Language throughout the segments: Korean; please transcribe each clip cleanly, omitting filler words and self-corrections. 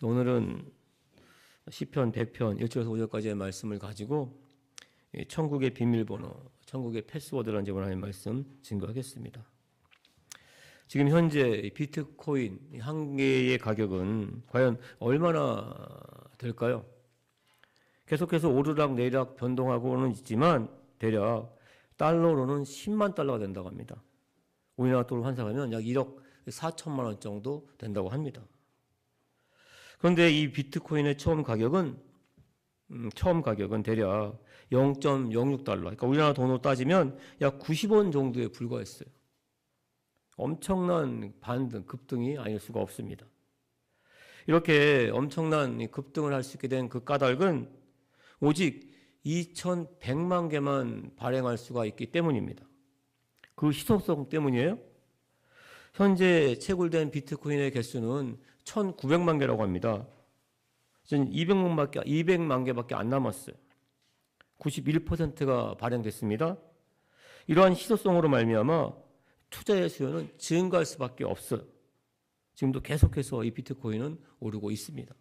오늘은 시편 100편 1절에서 5절까지의 말씀을 가지고 천국의 비밀번호, 천국의 패스워드라는 제목으로 하는 말씀 증거하겠습니다. 지금 현재 비트코인 한 개의 가격은 과연 얼마나 될까요? 계속해서 오르락내리락 변동하고는 있지만 대략 달러로는 10만 달러가 된다고 합니다. 우리나라 돈으로 환산하면 약 1억 4천만 원 정도 된다고 합니다. 그런데 이 비트코인의 처음 가격은 대략 0.06달러, 그러니까 우리나라 돈으로 따지면 약 90원 정도에 불과했어요. 엄청난 반등, 급등이 아닐 수가 없습니다. 이렇게 엄청난 급등을 할 수 있게 된 그 까닭은 오직 2100만 개만 발행할 수가 있기 때문입니다. 그 희소성 때문이에요. 현재 채굴된 비트코인의 개수는 1900만 개라고 합니다. 지금 200만 개밖에 안 남았어요. 91%가 발행됐습니다. 이러한 희소성으로 말미암아 투자의 수요는 증가할 수밖에 없어요. 지금도 계속해서 이 비트코인은 오르고 있습니다.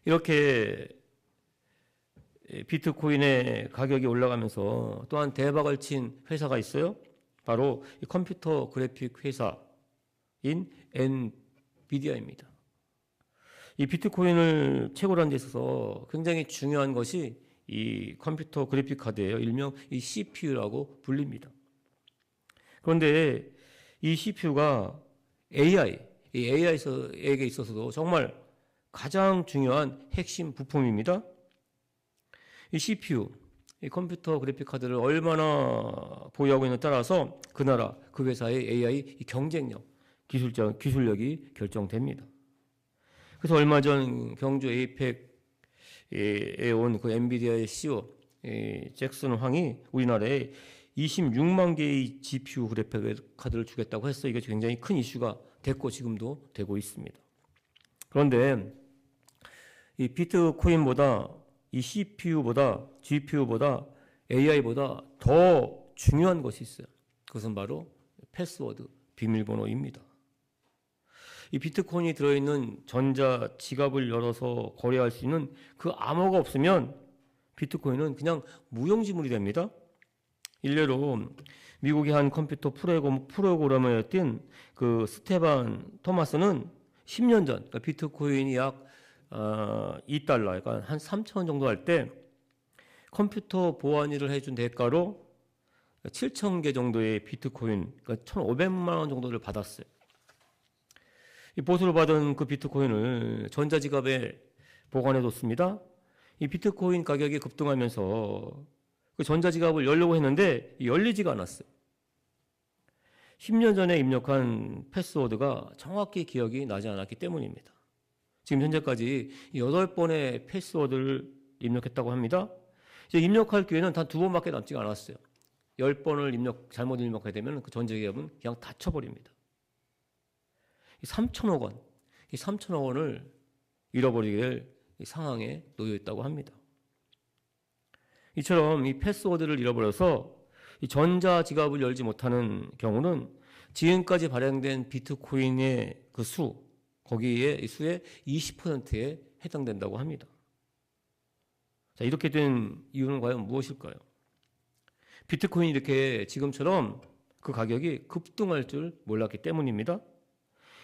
이렇게 비트코인의 가격이 올라가면서 또한 대박을 친 회사가 있어요. 바로 이 컴퓨터 그래픽 회사인 엔비디아입니다. 이 비트코인을 채굴하는 데 있어서 굉장히 중요한 것이 이 컴퓨터 그래픽 카드예요. 일명 이 CPU라고 불립니다. 그런데 이 CPU가 AI에게 있어서도 정말 가장 중요한 핵심 부품입니다. 이 CPU, 이 컴퓨터 그래픽 카드를 얼마나 보유하고 있느냐에 따라서 그 나라, 그 회사의 AI 경쟁력, 기술력이 결정됩니다. 그래서 얼마 전 경주 에이펙에 온 그 엔비디아의 CEO 잭슨 황이 우리나라에 26만 개의 GPU 그래픽 카드를 주겠다고 했어요. 이게 굉장히 큰 이슈가 됐고 지금도 되고 있습니다. 그런데 이 비트코인보다 이 CPU보다 GPU보다 AI보다 더 중요한 것이 있어요. 그것은 바로 패스워드, 비밀번호입니다. 이 비트코인이 들어있는 전자 지갑을 열어서 거래할 수 있는 그 암호가 없으면 비트코인은 그냥 무용지물이 됩니다. 일례로 미국의 한 컴퓨터 프로그래머였던 그 스테반 토마스는 10년 전 그러니까 비트코인이 약 2달러, 그러니까 한 3,000원 정도 할 때 컴퓨터 보안 일을 해준 대가로 7,000개 정도의 비트코인, 그러니까 1,500만 원 정도를 받았어요. 이 보수를 받은 그 비트코인을 전자지갑에 보관해뒀습니다. 이 비트코인 가격이 급등하면서 그 전자지갑을 열려고 했는데 열리지가 않았어요. 10년 전에 입력한 패스워드가 정확히 기억이 나지 않았기 때문입니다. 지금 현재까지 8번의 패스워드를 입력했다고 합니다. 이제 입력할 기회는 단 2번밖에 남지 않았어요. 10번을 잘못 입력하게 되면 그 전자기갑은 그냥 닫혀버립니다. 3천억 원을 잃어버리게 될 상황에 놓여 있다고 합니다. 이처럼 이 패스워드를 잃어버려서 이 전자지갑을 열지 못하는 경우는 지금까지 발행된 비트코인의 그 거기에 이 수의 20%에 해당된다고 합니다. 자, 이렇게 된 이유는 과연 무엇일까요? 비트코인이 이렇게 지금처럼 그 가격이 급등할 줄 몰랐기 때문입니다.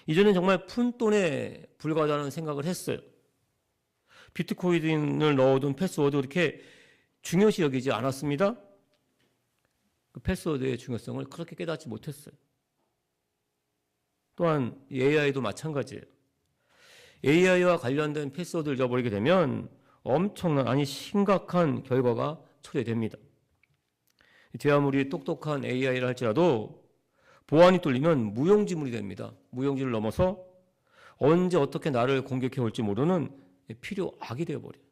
이전엔 정말 푼돈에 불과하다는 생각을 했어요. 비트코인을 넣어둔 패스워드 그렇게 중요시 여기지 않았습니다. 그 패스워드의 중요성을 그렇게 깨닫지 못했어요. 또한 AI도 마찬가지예요. AI와 관련된 패스워드를 잃어버리게 되면 심각한 결과가 초래됩니다. 제 아무리 똑똑한 AI를 할지라도 보안이 뚫리면 무용지물이 됩니다. 무용지물을 넘어서 언제 어떻게 나를 공격해 올지 모르는 필요악이 되어버려요.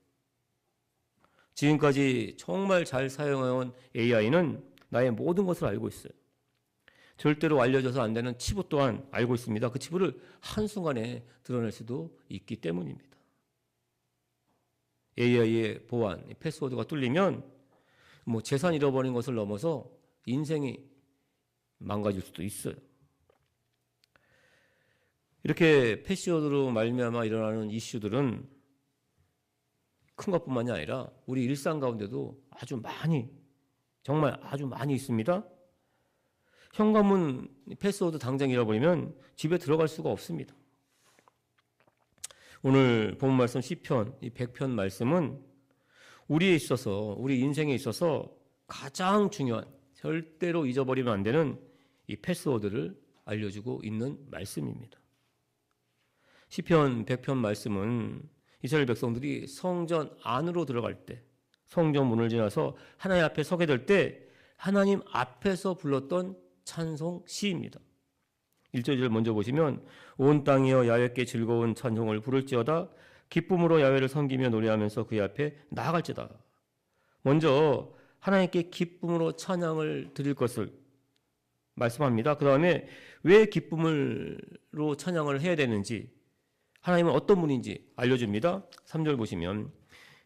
지금까지 정말 잘 사용해온 AI는 나의 모든 것을 알고 있어요. 절대로 알려져서 안 되는 치부 또한 알고 있습니다. 그 치부를 한순간에 드러낼 수도 있기 때문입니다. AI의 보안, 패스워드가 뚫리면 재산 잃어버린 것을 넘어서 인생이 망가질 수도 있어요. 이렇게 패시워드로 말미암아 일어나는 이슈들은 큰 것뿐만이 아니라 우리 일상 가운데도 아주 많이, 정말 아주 많이 있습니다. 현관문 패스워드 당장 잃어버리면 집에 들어갈 수가 없습니다. 오늘 본 말씀 시편, 이 100편 말씀은 우리에 있어서, 우리 인생에 있어서 가장 중요한, 절대로 잊어버리면 안 되는 이 패스워드를 알려주고 있는 말씀입니다. 시편 100편 말씀은 이스라엘 백성들이 성전 안으로 들어갈 때, 성전 문을 지나서 하나님 앞에 서게 될 때 하나님 앞에서 불렀던 찬송 시입니다. 1절 먼저 보시면 온 땅이여 야훼께 즐거운 찬송을 부를지어다 기쁨으로 야훼를 섬기며 노래하면서 그의 앞에 나아갈지다. 먼저 하나님께 기쁨으로 찬양을 드릴 것을 말씀합니다. 그 다음에 왜 기쁨으로 찬양을 해야 되는지, 하나님은 어떤 분인지 알려줍니다. 3절 보시면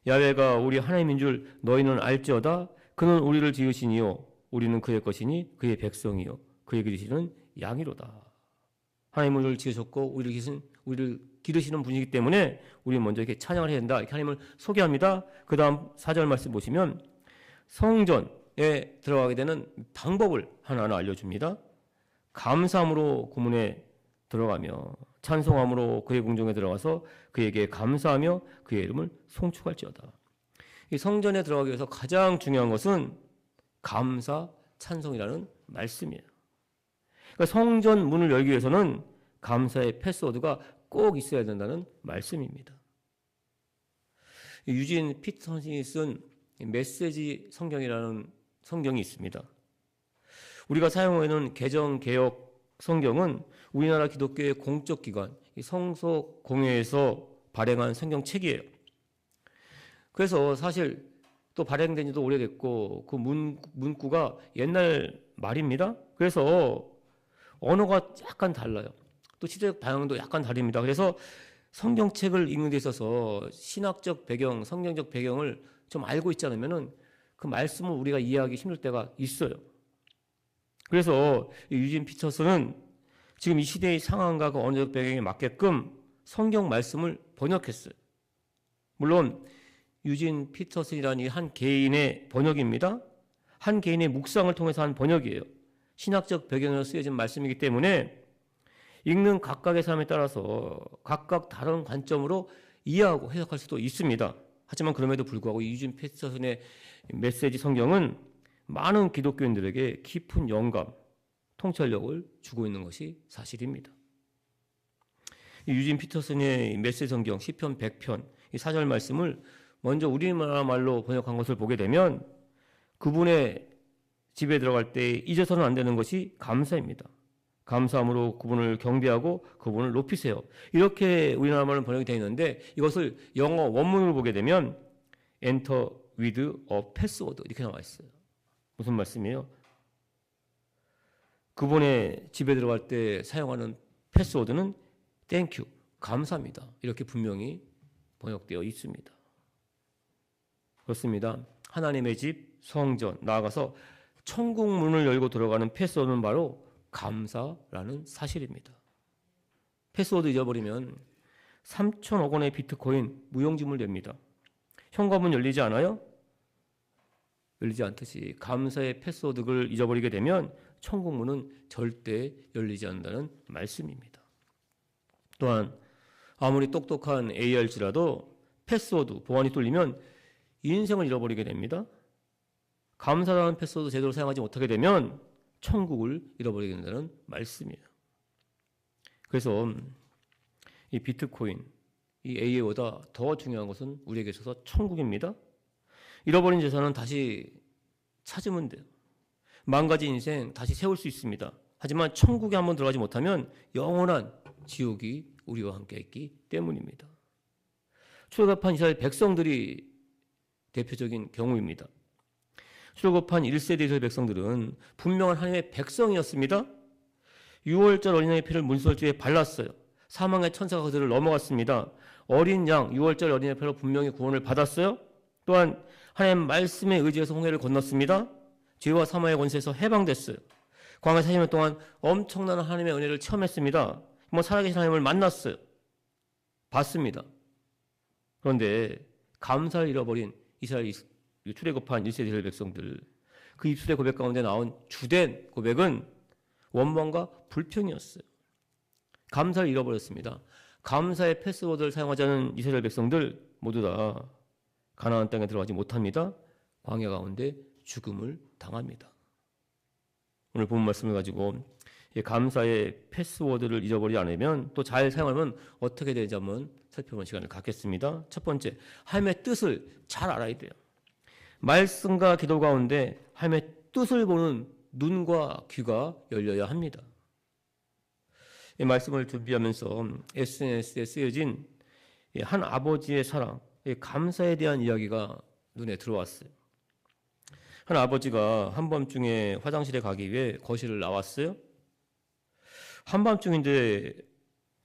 야훼가 우리 하나님인 줄 너희는 알지어다. 그는 우리를 지으시니요 우리는 그의 것이니 그의 백성이요 그의 기르시는 양이로다. 하나님은 우리를 지으셨고 우리를 기르시는 분이기 때문에 우리는 먼저 이렇게 찬양을 해야 된다. 이렇게 하나님을 소개합니다. 그 다음 4절 말씀 보시면 성전에 들어가게 되는 방법을 하나하나 알려줍니다. 감사함으로 구문에 들어가며 찬송함으로 그의 궁정에 들어가서 그에게 감사하며 그의 이름을 송축할지어다. 이 성전에 들어가기 위해서 가장 중요한 것은 감사, 찬송이라는 말씀이에요. 그러니까 성전 문을 열기 위해서는 감사의 패스워드가 꼭 있어야 된다는 말씀입니다. 유진 피터슨이 쓴 메시지 성경이라는 성경이 있습니다. 우리가 사용하는 개정개혁 성경은 우리나라 기독교의 공적 기관 성서공회에서 발행한 성경책이에요. 그래서 사실 또 발행된 지도 오래됐고 그 문구가 옛날 말입니다. 그래서 언어가 약간 달라요. 또 시대적 방향도 약간 다릅니다. 그래서 성경책을 읽는 데 있어서 신학적 배경, 성경적 배경을 좀 알고 있지 않으면은 그 말씀을 우리가 이해하기 힘들 때가 있어요. 그래서 유진 피터슨은 지금 이 시대의 상황과 그 언어적 배경에 맞게끔 성경 말씀을 번역했어요. 물론 유진 피터슨이라는 한 개인의 번역입니다. 한 개인의 묵상을 통해서 한 번역이에요. 신학적 배경으로 쓰여진 말씀이기 때문에 읽는 각각의 사람에 따라서 각각 다른 관점으로 이해하고 해석할 수도 있습니다. 하지만 그럼에도 불구하고 유진 피터슨의 메시지 성경은 많은 기독교인들에게 깊은 영감, 통찰력을 주고 있는 것이 사실입니다. 유진 피터슨의 메시지 성경 시편 100편 이 4절 말씀을 먼저 우리나라 말로 번역한 것을 보게 되면 그분의 집에 들어갈 때 잊어서는 안 되는 것이 감사입니다. 감사함으로 그분을 경배하고 그분을 높이세요. 이렇게 우리나라 말로 번역이 되어 있는데 이것을 영어 원문으로 보게 되면 Enter with a password 이렇게 나와 있어요. 무슨 말씀이에요? 그분의 집에 들어갈 때 사용하는 패스워드는 Thank you, 감사합니다. 이렇게 분명히 번역되어 있습니다. 그렇습니다. 하나님의 집, 성전, 나아가서 천국 문을 열고 들어가는 패스워드는 바로 감사라는 사실입니다. 패스워드 잊어버리면 3천억 원의 비트코인 무용지물 됩니다. 현관문 열리지 않아요? 열리지 않듯이 감사의 패스워드를 잊어버리게 되면 천국 문은 절대 열리지 않는다는 말씀입니다. 또한 아무리 똑똑한 AI일지라도 패스워드, 보안이 뚫리면 인생을 잃어버리게 됩니다. 감사라는 패스워드 제대로 사용하지 못하게 되면 천국을 잃어버리게 된다는 말씀이에요. 그래서 이 비트코인, 이 AI보다 더 중요한 것은 우리에게 있어서 천국입니다. 잃어버린 재산은 다시 찾으면 돼요. 망가진 인생 다시 세울 수 있습니다. 하지만 천국에 한번 들어가지 못하면 영원한 지옥이 우리와 함께 있기 때문입니다. 출애굽한 이스라엘 백성들이 대표적인 경우입니다. 출애굽한 1세대 이스라엘 백성들은 분명한 하나님의 백성이었습니다. 6월절 어린양의 피를 문설주에 발랐어요. 사망의 천사가 그들을 넘어갔습니다. 어린 양 6월절 어린양의 피로 분명히 구원을 받았어요. 또한 하나님 말씀에 의지해서 홍해를 건넜습니다. 죄와 사망의 권세에서 해방됐어요. 광야 40년 동안 엄청난 하나님의 은혜를 체험했습니다. 뭐 살아계신 하나님을 만났어요. 봤습니다. 그런데 감사를 잃어버린 이스라엘 출애굽한 1세대 이스라엘 백성들, 그 입술의 고백 가운데 나온 주된 고백은 원망과 불평이었어요. 감사를 잃어버렸습니다. 감사의 패스워드를 사용하자는 이스라엘 백성들 모두 다 가나안 땅에 들어가지 못합니다. 광야 가운데 죽음을 당합니다. 오늘 본 말씀을 가지고 감사의 패스워드를 잊어버리지 않으면, 또 잘 사용하면 어떻게 되는지 한번 살펴보는 시간을 갖겠습니다. 첫 번째, 하나님의 뜻을 잘 알아야 돼요. 말씀과 기도 가운데 하나님의 뜻을 보는 눈과 귀가 열려야 합니다. 이 말씀을 준비하면서 SNS에 쓰여진 한 아버지의 사랑, 감사에 대한 이야기가 눈에 들어왔어요. 한 아버지가 한밤중에 화장실에 가기 위해 거실을 나왔어요. 한밤중인데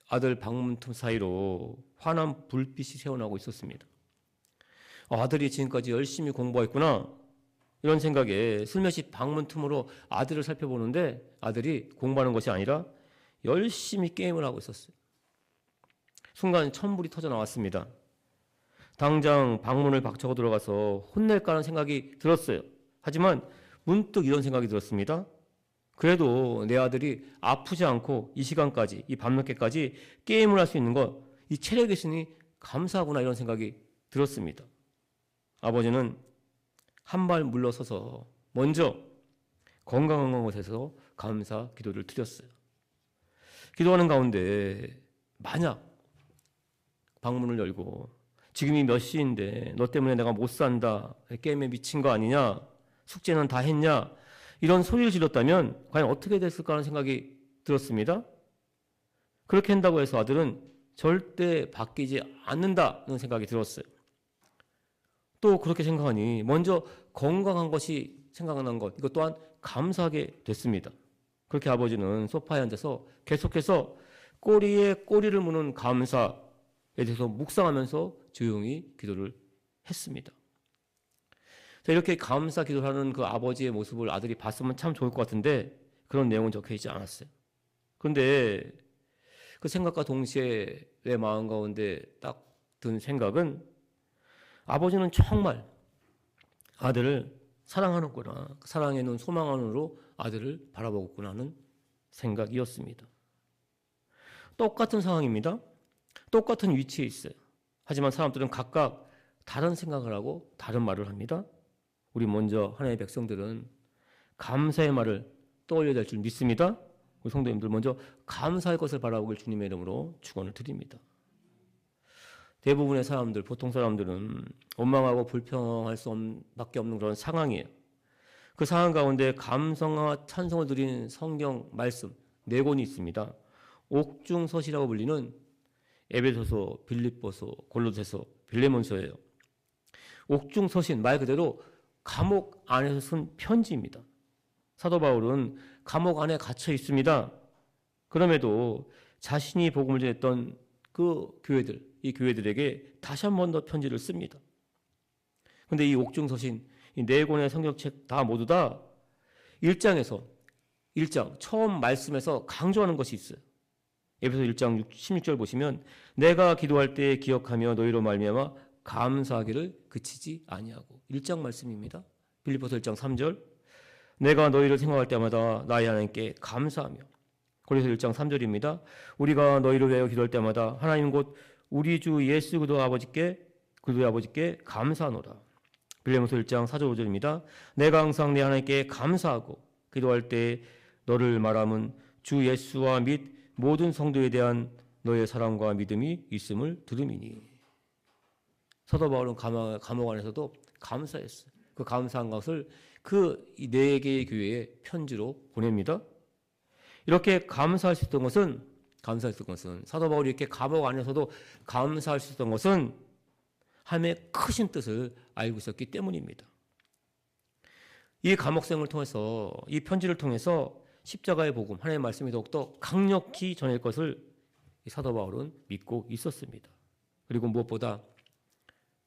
아들 방문 틈 사이로 환한 불빛이 새어나오고 있었습니다. 아들이 지금까지 열심히 공부했구나, 이런 생각에 슬며시 방문 틈으로 아들을 살펴보는데 아들이 공부하는 것이 아니라 열심히 게임을 하고 있었어요. 순간 천불이 터져 나왔습니다. 당장 방문을 박차고 들어가서 혼낼까 하는 생각이 들었어요. 하지만 문득 이런 생각이 들었습니다. 그래도 내 아들이 아프지 않고 이 시간까지, 이 밤늦게까지 게임을 할 수 있는 것, 이 체력이 있으니 감사하구나, 이런 생각이 들었습니다. 아버지는 한 발 물러서서 먼저 건강한 곳에서 감사 기도를 드렸어요. 기도하는 가운데 만약 방문을 열고 지금이 몇 시인데 너 때문에 내가 못 산다, 게임에 미친 거 아니냐, 숙제는 다 했냐, 이런 소리를 질렀다면 과연 어떻게 됐을까 하는 생각이 들었습니다. 그렇게 한다고 해서 아들은 절대 바뀌지 않는다는 생각이 들었어요. 또 그렇게 생각하니 먼저 건강한 것이 생각난 것, 이것 또한 감사하게 됐습니다. 그렇게 아버지는 소파에 앉아서 계속해서 꼬리에 꼬리를 무는 감사에 대해서 묵상하면서 조용히 기도를 했습니다. 이렇게 감사 기도를 하는 그 아버지의 모습을 아들이 봤으면 참 좋을 것 같은데 그런 내용은 적혀 있지 않았어요. 그런데 그 생각과 동시에 내 마음 가운데 딱 든 생각은, 아버지는 정말 아들을 사랑하는구나, 사랑의 눈, 소망의 눈으로 아들을 바라보겠구나 하는 생각이었습니다. 똑같은 상황입니다. 똑같은 위치에 있어요. 하지만 사람들은 각각 다른 생각을 하고 다른 말을 합니다. 우리 먼저 하나님의 백성들은 감사의 말을 떠올려야 될 줄 믿습니다. 우리 성도님들 먼저 감사할 것을 바라보길 주님의 이름으로 축원을 드립니다. 대부분의 사람들, 보통 사람들은 원망하고 불평할 수밖에 없는 그런 상황이에요. 그 상황 가운데 감성과 찬송을 드리는 성경 말씀 4권이 있습니다. 옥중서시라고 불리는 에베소서, 빌립보서, 골로새서, 빌레몬서예요. 옥중서신, 말 그대로 감옥 안에서 쓴 편지입니다. 사도 바울은 감옥 안에 갇혀 있습니다. 그럼에도 자신이 복음을 전했던 그 교회들, 이 교회들에게 다시 한 번 더 편지를 씁니다. 그런데 이 옥중서신, 이 4권의 성경책 다 모두 다 1장 처음 말씀에서 강조하는 것이 있어요. 에베소 1장 16절 보시면 내가 기도할 때 기억하며 너희로 말미암아 감사하기를 그치지 아니하고, 1장 말씀입니다. 빌립보서 1장 3절 내가 너희를 생각할 때마다 나의 하나님께 감사하며, 고린도서 1장 3절입니다. 우리가 너희를 위하여 기도할 때마다 하나님 곧 우리 주 예수 그리스도의 아버지께 감사하노라. 빌레몬서 1장 4절 5절입니다. 내가 항상 내 하나님께 감사하고 기도할 때 너를 말함은 주 예수와 및 모든 성도에 대한 너의 사랑과 믿음이 있음을 들음이니. 사도 바울은 감옥 안에서도 감사했어요. 그 감사한 것을 그 4개의 교회에 편지로 보냅니다. 이렇게 감사할 수 있던 것은 사도 바울이 이렇게 감옥 안에서도 감사할 수 있었던 것은 하나님의 크신 뜻을 알고 있었기 때문입니다. 이 감옥생을 통해서, 이 편지를 통해서 십자가의 복음, 하나님의 말씀이 더욱더 강력히 전할 것을 사도 바울은 믿고 있었습니다. 그리고 무엇보다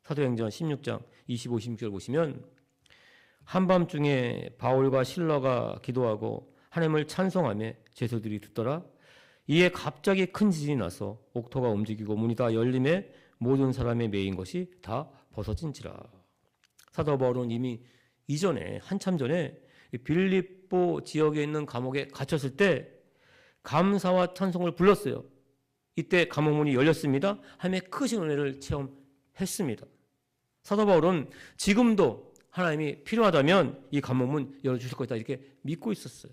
사도행전 16장 25, 26절 보시면 한밤중에 바울과 실라가 기도하고 하나님을 찬송하며 제자들이 듣더라. 이에 갑자기 큰 지진이 나서 옥토가 움직이고 문이 다 열림에 모든 사람의 매인 것이 다 벗어진지라. 사도 바울은 이미 이전에 한참 전에 빌립보 지역에 있는 감옥에 갇혔을 때 감사와 찬송을 불렀어요. 이때 감옥문이 열렸습니다. 하나님의 크신 은혜를 체험했습니다. 사도 바울은 지금도 하나님이 필요하다면 이 감옥문 열어주실 것이다 이렇게 믿고 있었어요.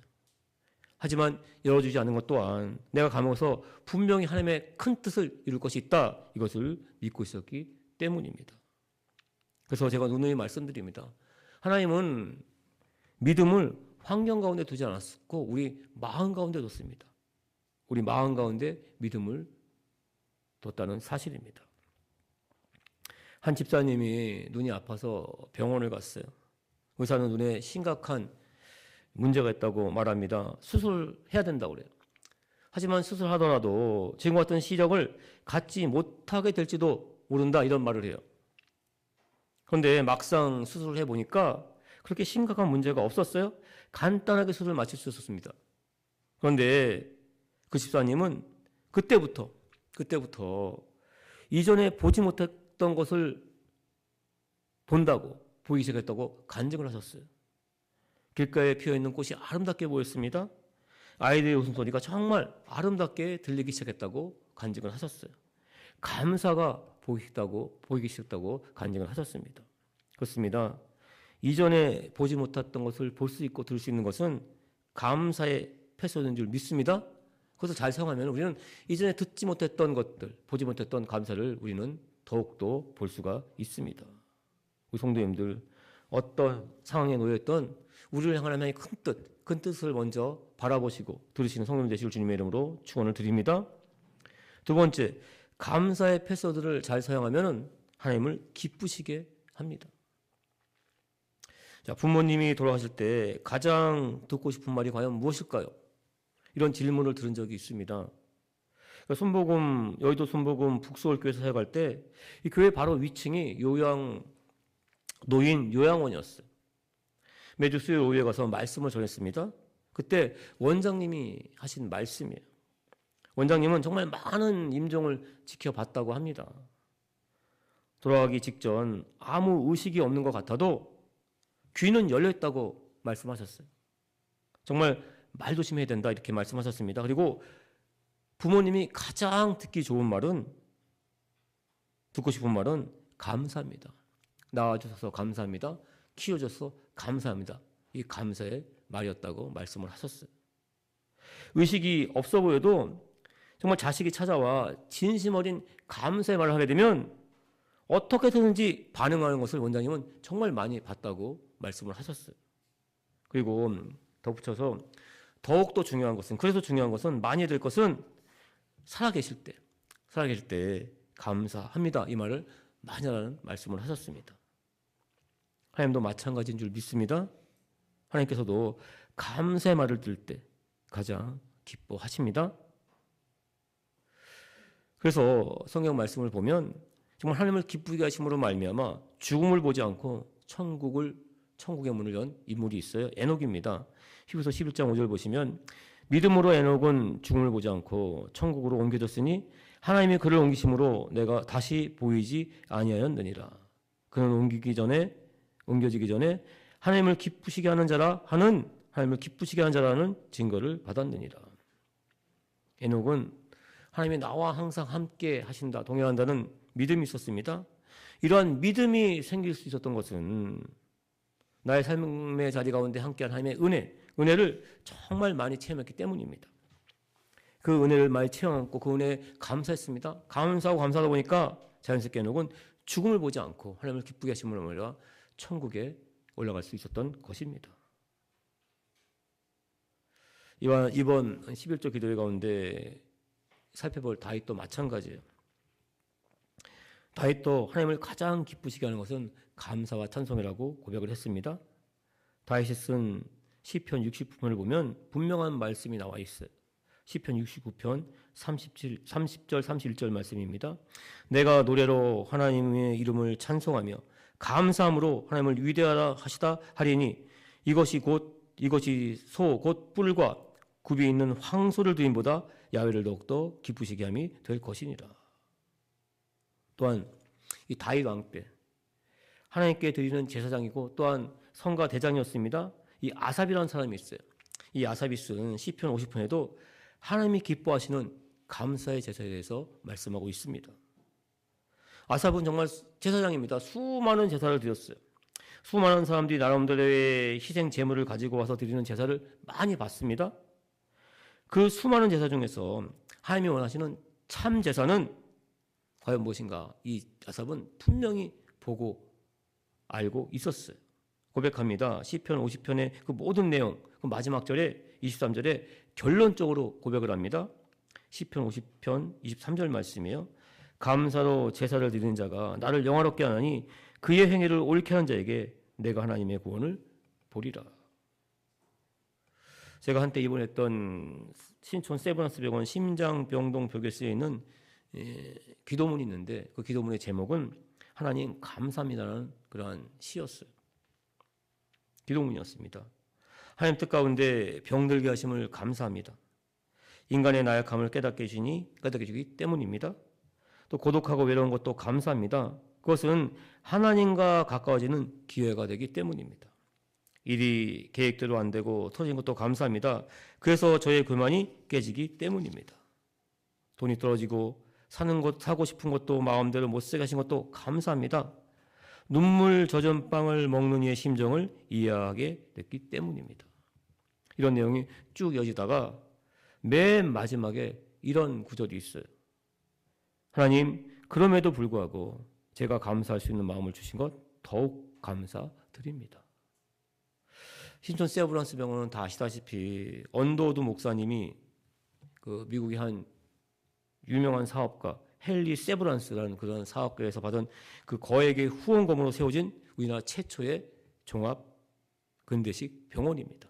하지만 열어주지 않은 것 또한 내가 감옥에서 분명히 하나님의 큰 뜻을 이룰 것이 있다 이것을 믿고 있었기 때문입니다. 그래서 제가 누누이 말씀드립니다. 하나님은 믿음을 환경 가운데 두지 않았고 우리 마음 가운데 뒀습니다. 우리 마음 가운데 믿음을 뒀다는 사실입니다. 한 집사님이 눈이 아파서 병원을 갔어요. 의사는 눈에 심각한 문제가 있다고 말합니다. 수술해야 된다고 그래요. 하지만 수술하더라도 지금 같은 시력을 갖지 못하게 될지도 모른다 이런 말을 해요. 그런데 막상 수술을 해보니까 그렇게 심각한 문제가 없었어요. 간단하게 수술을 마칠 수 있었습니다. 그런데 그 집사님은 그때부터 이전에 보지 못했던 것을 본다고 보이기 시작했다고 간증을 하셨어요. 길가에 피어있는 꽃이 아름답게 보였습니다. 아이들의 웃음소리가 정말 아름답게 들리기 시작했다고 간증을 하셨어요. 감사가 보이기 시작했다고 간증을 하셨습니다. 그렇습니다. 이전에 보지 못했던 것을 볼 수 있고 들을 수 있는 것은 감사의 패소인 줄 믿습니다. 그것을 잘 사용하면 우리는 이전에 듣지 못했던 것들, 보지 못했던 감사를 우리는 더욱더 볼 수가 있습니다. 우리 성도님들 어떤 상황에 놓여있던 우리를 향한 하나님의 큰 뜻을 먼저 바라보시고 들으시는 성도님 되시길 주님의 이름으로 축원을 드립니다. 두 번째, 감사의 패소들을 잘 사용하면 하나님을 기쁘시게 합니다. 자, 부모님이 돌아가실 때 가장 듣고 싶은 말이 과연 무엇일까요? 이런 질문을 들은 적이 있습니다. 여의도 손복음 북서울교회에서 사역할 때 이 교회 바로 위층이 노인 요양원이었어요. 매주 수요일 오후에 가서 말씀을 전했습니다. 그때 원장님이 하신 말씀이에요. 원장님은 정말 많은 임종을 지켜봤다고 합니다. 돌아가기 직전 아무 의식이 없는 것 같아도 귀는 열려있다고 말씀하셨어요. 정말 말 조심해야 된다 이렇게 말씀하셨습니다. 그리고 부모님이 가장 듣기 좋은 말은, 듣고 싶은 말은 감사합니다. 낳아주셔서 감사합니다. 키워줘서 감사합니다. 이 감사의 말이었다고 말씀을 하셨어요. 의식이 없어 보여도 정말 자식이 찾아와 진심 어린 감사의 말을 하게 되면 어떻게 해서든지 반응하는 것을 원장님은 정말 많이 봤다고 말씀을 하셨어요. 그리고 덧붙여서 더욱더 중요한 것은, 그래서 중요한 것은, 많이 될 것은 살아계실 때 감사합니다. 이 말을 많이 하라는 말씀을 하셨습니다. 하나님도 마찬가지인 줄 믿습니다. 하나님께서도 감사의 말을 들을 때 가장 기뻐하십니다. 그래서 성경 말씀을 보면 정말 하나님을 기쁘게 하심으로 말미암아 죽음을 보지 않고 천국의 문을 연 인물이 있어요. 에녹입니다. 히브리서 11장 5절 보시면 믿음으로 에녹은 죽음을 보지 않고 천국으로 옮겨졌으니 하나님이 그를 옮기심으로 내가 다시 보이지 아니하였느니라. 그는 옮겨지기 전에 하나님을 기쁘시게 하는 자라는 증거를 받았느니라. 에녹은 하나님이 나와 항상 함께 하신다, 동행한다는 믿음이 있었습니다. 이러한 믿음이 생길 수 있었던 것은 나의 삶의 자리 가운데 함께한 하나님의 은혜를 정말 많이 체험했기 때문입니다. 그 은혜를 많이 체험하고 그 은혜에 감사했습니다. 감사하다 보니까 자연스럽게 에녹은 죽음을 보지 않고 하나님을 기쁘게 하심으로 말미암아 천국에 올라갈 수 있었던 것입니다. 이번 11조 기도회 가운데 살펴볼 다윗도 마찬가지예요. 다윗도 하나님을 가장 기쁘시게 하는 것은 감사와 찬송이라고 고백을 했습니다. 다윗이 쓴 시편 69편을 보면 분명한 말씀이 나와 있어요. 시편 69편 30절 31절 말씀입니다. 내가 노래로 하나님의 이름을 찬송하며 감사함으로 하나님을 위대하다 하시다 하리니 이것이 소 곧 뿔과 굽이 있는 황소를 드림보다 야훼를 더욱더 기쁘시게 함이 될 것이니라. 또한 이 다윗 왕 때 하나님께 드리는 제사장이고 또한 성가 대장이었습니다. 이 아삽이라는 사람이 있어요. 이 아삽이 쓴 시편 50편에도 하나님이 기뻐하시는 감사의 제사에 대해서 말씀하고 있습니다. 아삽은 정말 제사장입니다. 수많은 제사를 드렸어요. 수많은 사람들이 나름대로의 희생 제물을 가지고 와서 드리는 제사를 많이 받습니다. 그 수많은 제사 중에서 하나님이 원하시는 참 제사는 과연 무엇인가? 이 아삽은 분명히 보고 알고 있었어요. 고백합니다. 시편 50편의 그 모든 내용, 그 마지막 절에 23절에 결론적으로 고백을 합니다. 시편 50편 23절 말씀이에요. 감사로 제사를 드리는 자가 나를 영화롭게 하나니 그의 행위를 옳게 하는 자에게 내가 하나님의 구원을 보리라. 제가 한때 입원했던 신촌 세브란스 병원 심장병동 벽에 쓰여 있는 기도문이 있는데 그 기도문의 제목은 하나님 감사합니다라는 그러한 시였어요. 기도문이었습니다. 하나님 뜻 가운데 병들게 하심을 감사합니다. 인간의 나약함을 깨닫게 해주기 때문입니다. 또 고독하고 외로운 것도 감사합니다. 그것은 하나님과 가까워지는 기회가 되기 때문입니다. 일이 계획대로 안 되고 터진 것도 감사합니다. 그래서 저의 교만이 깨지기 때문입니다. 돈이 떨어지고 사고 싶은 것도 마음대로 못 쓰게 하신 것도 감사합니다. 눈물 젖은 빵을 먹는 이의 심정을 이해하게 됐기 때문입니다. 이런 내용이 쭉 이어지다가 맨 마지막에 이런 구절이 있어요. 하나님, 그럼에도 불구하고 제가 감사할 수 있는 마음을 주신 것 더욱 감사드립니다. 신촌 세브란스 병원은 다 아시다시피 언더우드 목사님이 그 미국의 한 유명한 사업가 헨리 세브란스라는 그런 사업가에서 받은 그 거액의 후원금으로 세워진 우리나라 최초의 종합 근대식 병원입니다.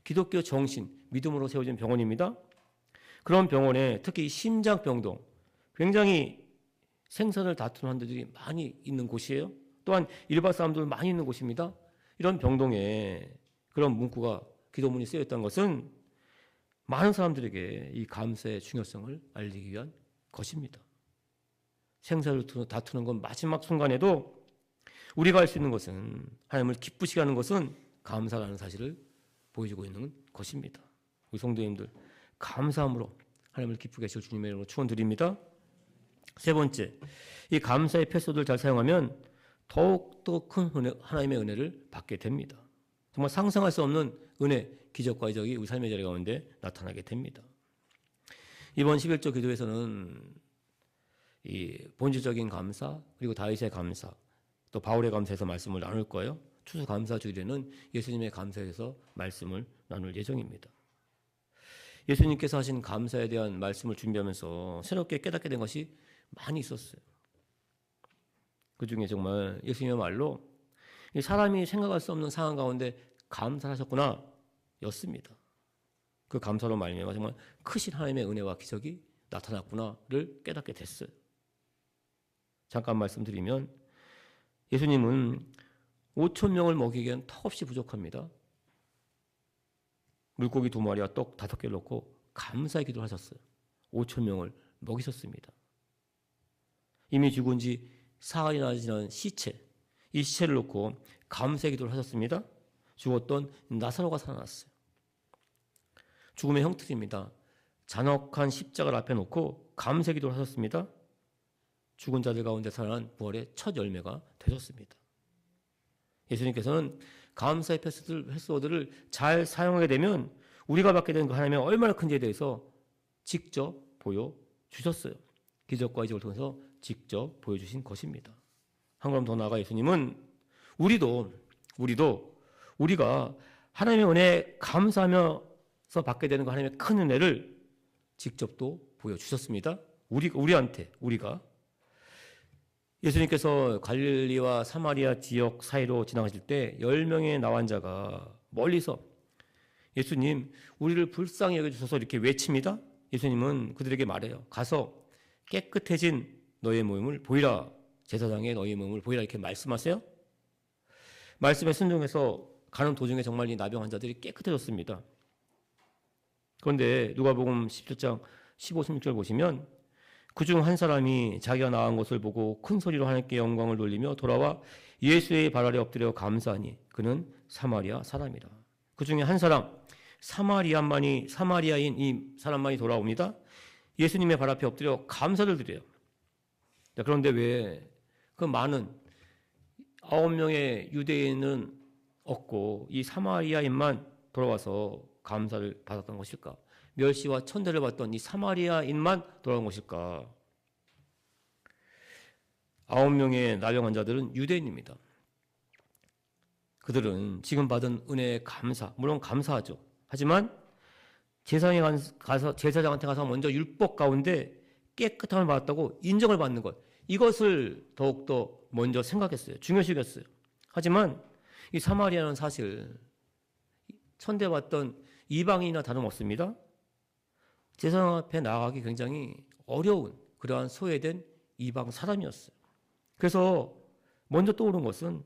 기독교 정신, 믿음으로 세워진 병원입니다. 그런 병원에 특히 심장병동, 굉장히 생사를 다투는 환자들이 많이 있는 곳이에요. 또한 일반 사람들 많이 있는 곳입니다. 이런 병동에 그런 문구가 기도문이 쓰여 있다는 것은 많은 사람들에게 이 감사의 중요성을 알리기 위한 것입니다. 생사를 다투는 건 마지막 순간에도 우리가 할 수 있는 것은 하나님을 기쁘시게 하는 것은 감사라는 사실을 보여주고 있는 것입니다. 우리 성도님들 감사함으로 하나님을 기쁘게 하실 주님의 이름으로 축원드립니다. 세 번째, 이 감사의 패스워드를 잘 사용하면 더욱더 큰 하나님의 은혜를 받게 됩니다. 정말 상상할 수 없는 은혜, 기적과 이적이 우리 삶의 자리 가운데 나타나게 됩니다. 이번 11조 기도에서는 이 본질적인 감사, 그리고 다윗의 감사, 또 바울의 감사에서 말씀을 나눌 거예요. 추수 감사 주일에는 예수님의 감사에 대해서 말씀을 나눌 예정입니다. 예수님께서 하신 감사에 대한 말씀을 준비하면서 새롭게 깨닫게 된 것이 많이 있었어요. 그 중에 정말 예수님의 말로 사람이 생각할 수 없는 상황 가운데 감사하셨구나 였습니다. 그 감사로 말미암아 정말 크신 하나님의 은혜와 기적이 나타났구나를 깨닫게 됐어요. 잠깐 말씀드리면 예수님은 5,000명을 먹이기엔 턱없이 부족합니다. 물고기 2마리와 떡 5개를 넣고 감사의 기도를 하셨어요. 5,000명을 먹이셨습니다. 이미 죽은 지 사흘이나 지난 시체, 이 시체를 놓고 감사의 기도를 하셨습니다. 죽었던 나사로가 살아났어요. 죽음의 형틀입니다. 잔혹한 십자가를 앞에 놓고 감사의 기도를 하셨습니다. 죽은 자들 가운데 살아난 부활의 첫 열매가 되셨습니다. 예수님께서는 감사의 패스워드를 잘 사용하게 되면 우리가 받게 된 그 하나님의 얼마나 큰지에 대해서 직접 보여주셨어요. 기적과 이적을 통해서 직접 보여주신 것입니다. 한 걸음 더 나아가 예수님은 우리가 하나님의 은혜에 감사하면서 받게 되는 그 하나님의 큰 은혜를 직접 또 보여주셨습니다. 우리가 예수님께서 갈릴리와 사마리아 지역 사이로 지나가실 때 10명의 나환자가 멀리서 예수님, 우리를 불쌍히 여겨주셔서 이렇게 외칩니다. 예수님은 그들에게 말해요. 가서 깨끗해진 너의 몸을 보이라. 제사장의 너의 몸을 보이라. 이렇게 말씀하세요. 말씀에 순종해서 가는 도중에 정말 이 나병 환자들이 깨끗해졌습니다. 그런데 누가복음 17장 15, 16절 보시면 그중 한 사람이 자기가 나은 것을 보고 큰 소리로 하나님께 영광을 돌리며 돌아와 예수의 발 아래 엎드려 감사하니 그는 사마리아 사람이라. 그 중에 한 사람 사마리아인 이 사람만이 돌아옵니다. 예수님의 발 앞에 엎드려 감사를 드려요. 그런데 왜 그 많은 9명의 유대인은 없고 이 사마리아인만 돌아와서 감사를 받았던 것일까? 멸시와 천대를 받던 이 사마리아인만 돌아온 것일까? 9명의 나병 환자들은 유대인입니다. 그들은 지금 받은 은혜에 물론 감사하죠. 하지만 제사장한테 가서 먼저 율법 가운데 깨끗함을 받았다고 인정을 받는 것, 이것을 더욱더 먼저 생각했어요. 중요시 여겼어요. 하지만 이 사마리아는 사실 천대받던 이방인이나 다름없습니다. 제사장 앞에 나아가기 굉장히 어려운 그러한 소외된 이방 사람이었어요. 그래서 먼저 떠오른 것은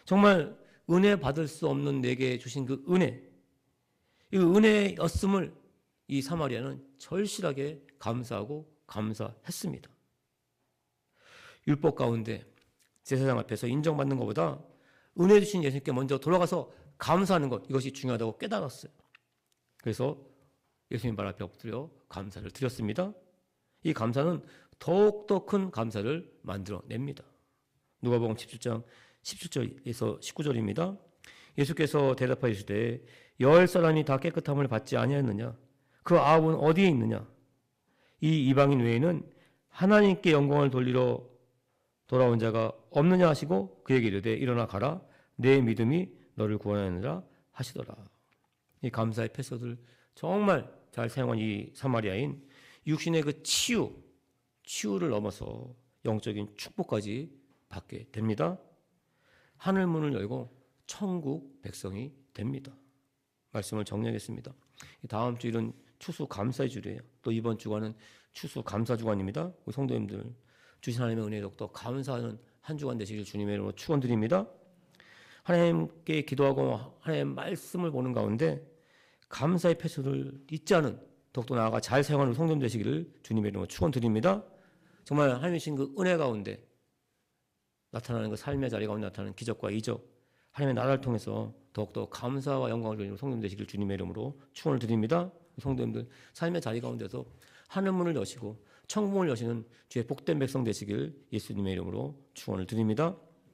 정말 은혜 받을 수 없는 내게 주신 그 은혜, 이 은혜였음을 이 사마리아는 절실하게 감사하고 감사했습니다. 율법 가운데 제사장 앞에서 인정받는 것보다 은혜 주신 예수님께 먼저 돌아가서 감사하는 것, 이것이 중요하다고 깨달았어요. 그래서 예수님 발 앞에 엎드려 감사를 드렸습니다. 이 감사는 더욱더 큰 감사를 만들어냅니다. 누가복음 17장 17절에서 19절입니다. 예수께서 대답하여 이르시되 10사람이 다 깨끗함을 받지 아니하였느냐? 그 9은 어디에 있느냐? 이 이방인 외에는 하나님께 영광을 돌리러 돌아온 자가 없느냐 하시고 그에게 이르되 일어나 가라 내 믿음이 너를 구원하느니라 하시더라. 이 감사의 패서들 정말 잘 사용한 이 사마리아인 육신의 그 치유를 넘어서 영적인 축복까지 받게 됩니다. 하늘 문을 열고 천국 백성이 됩니다. 말씀을 정리하겠습니다. 다음 주일은 추수 감사의 주일이에요. 또 이번 주간은 추수 감사 주간입니다. 우리 성도님들 주신 하나님의 은혜에 더욱더 감사하는 한 주간 되시길 주님의 이름으로 축원드립니다. 하나님께 기도하고 하나님의 말씀을 보는 가운데 감사의 패스를 잊지 않은 더욱더 나아가 잘 사용하는 성도님 되시기를 주님의 이름으로 축원드립니다. 정말 하나님의 주신 그 은혜 가운데 나타나는 그 삶의 자리 가운데 나타나는 기적과 이적, 하나님의 나라를 통해서 더욱더 감사와 영광을 드리는 성도님 되시길 주님의 이름으로 축원을 드립니다. 성도님들 삶의 자리 가운데서 하늘 문을 여시고 천국문을 여시는 주의 복된 백성 되시길 예수님의 이름으로 축원을 드립니다.